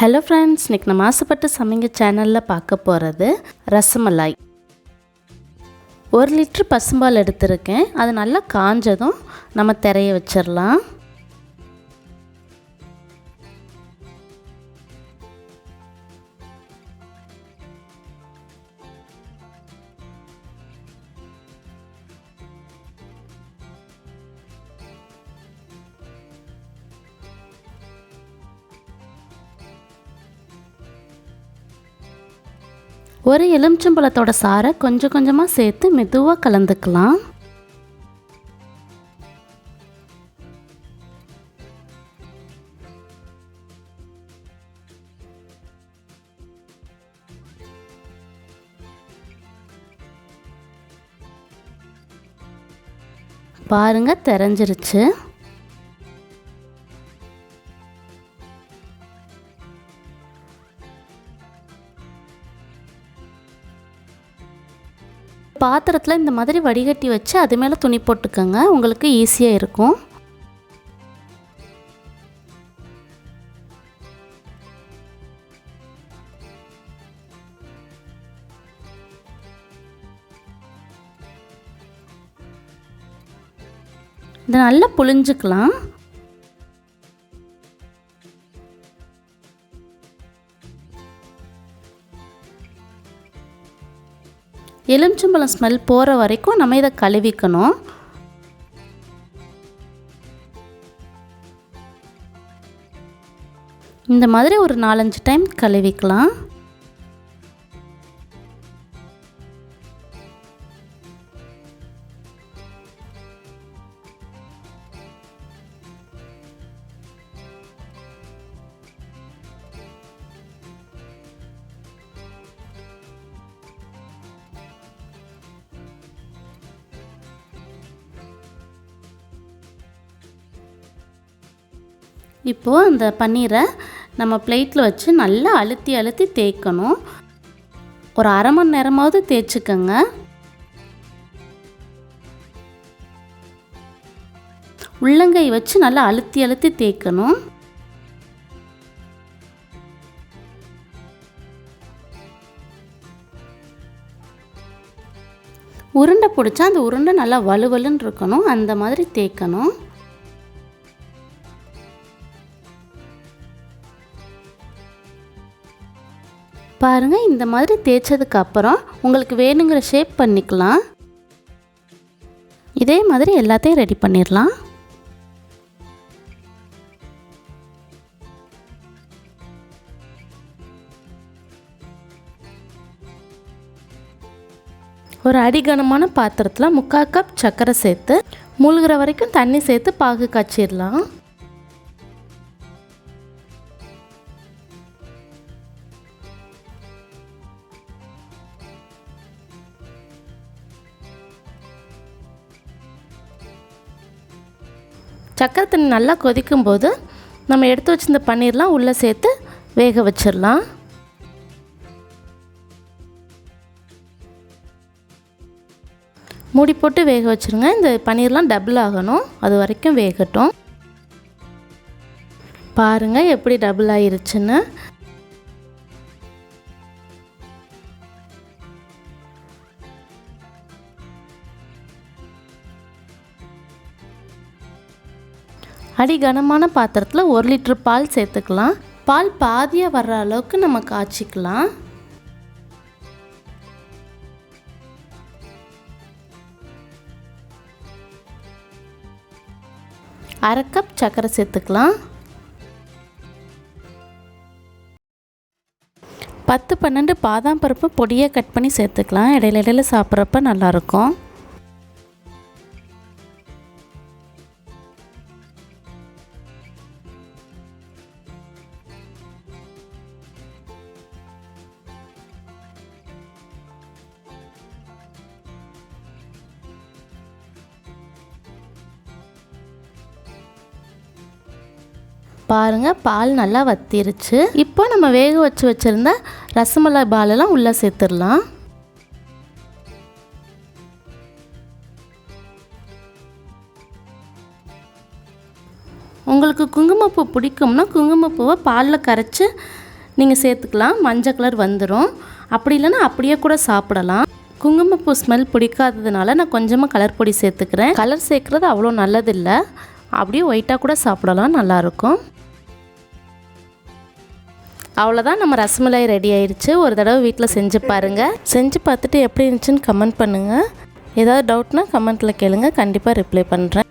Hello friends, இன்றைக்கி நம்ம ஆசைப்பட்டு சமைங்க சேனலில் பார்க்க போகிறது ரசமலாய். 1 லிட்டர் பசும்பால் எடுத்திருக்கேன். அது நல்லா காஞ்சதும் நம்ம திரைய வச்சிடலாம். ஒரு எலுமிச்சம்பழத்தோட சாறை கொஞ்சம் கொஞ்சமாக சேர்த்து மெதுவாக கலந்துக்கலாம். பாருங்க, தெரிஞ்சிருச்சு. பாத்திரத்தில் இந்த மாதிரி வடிகட்டி வச்சு அது மேலே துணி போட்டுக்கோங்க, உங்களுக்கு ஈஸியாக இருக்கும். இதை நல்லா புழிஞ்சுக்கலாம். எலுமிச்சம்பழம் ஸ்மெல் போகிற வரைக்கும் நம்ம இதை கழுவிக்கணும். இந்த மாதிரி ஒரு 4-5 டைம் கழுவிக்கலாம். இப்போது அந்த பன்னீரை நம்ம பிளேட்டில் வச்சு நல்லா அழுத்தி அழுத்தி தேய்க்கணும். ஒரு அரை மணி நேரமாவது தேய்ச்சிக்கங்க. உள்ளங்கை வச்சு நல்லா அழுத்தி அழுத்தி தேய்க்கணும். உருண்டை பிடிச்சா அந்த உருண்டை நல்லா வலுவலுன்னு இருக்கணும், அந்த மாதிரி தேய்க்கணும். பாருங்கள், இந்த மாதிரி தேய்ச்சதுக்கு அப்புறம் உங்களுக்கு வேணுங்கிற ஷேப் பண்ணிக்கலாம். இதே மாதிரி எல்லாத்தையும் ரெடி பண்ணிடலாம். ஒரு அடிகனமான பாத்திரத்தில் 3/4 கப் சர்க்கரை சேர்த்து மூழ்கிற வரைக்கும் தண்ணி சேர்த்து பாகு காய்ச்சிடலாம். சக்கரை தண்ணி நல்லா கொதிக்கும்போது நம்ம எடுத்து வச்சிருந்த பன்னீர்லாம் உள்ளே சேர்த்து வேக வச்சிடலாம். மூடி போட்டு வேக வச்சுருங்க. இந்த பன்னீர்லாம் டபுள் ஆகணும், அது வரைக்கும் வேகட்டும். பாருங்கள் எப்படி டபுள் ஆயிருச்சுன்னு. அடிகனமான பாத்திரத்தில் 1 லிட்டர் பால் சேர்த்துக்கலாம். பால் பாதியாக வர்ற அளவுக்கு நம்ம காய்ச்சிக்கலாம். அரை கப் சர்க்கரை சேர்த்துக்கலாம். 10-12 பாதாம் பருப்பு பொடியை கட் பண்ணி சேர்த்துக்கலாம். இடையில சாப்பிட்றப்ப நல்லாயிருக்கும். பாருங்கள், பால் நல்லா வத்திருச்சு. இப்போ நம்ம வேக வச்சுருந்த ரசமலாய் பாலெல்லாம் உள்ளே சேர்த்துடலாம். உங்களுக்கு குங்குமப்பூ பிடிக்கும்னா குங்குமப்பூவை பாலில் கரைச்சி நீங்கள் சேர்த்துக்கலாம். மஞ்சள் கலர் வந்துடும். அப்படி இல்லைன்னா அப்படியே கூட சாப்பிடலாம். குங்குமப்பூ ஸ்மெல் பிடிக்காததுனால நான் கொஞ்சமாக கலர் பொடி சேர்த்துக்கிறேன். கலர் சேர்க்குறது அவ்வளோ நல்லதில்லை. அப்படியே ஒயிட்டாக கூட சாப்பிடலாம், நல்லாயிருக்கும். அவ்வளோதான், நம்ம ரசமலாய் ரெடி ஆயிடுச்சு. ஒரு தடவை வீட்டில் செஞ்சு பாருங்கள். செஞ்சு பார்த்துட்டு எப்படி இருந்துச்சுன்னு கமெண்ட் பண்ணுங்கள். ஏதாவது டவுட்னா கமெண்ட்டில் கேளுங்க, கண்டிப்பாக ரிப்ளை பண்ணுறேன்.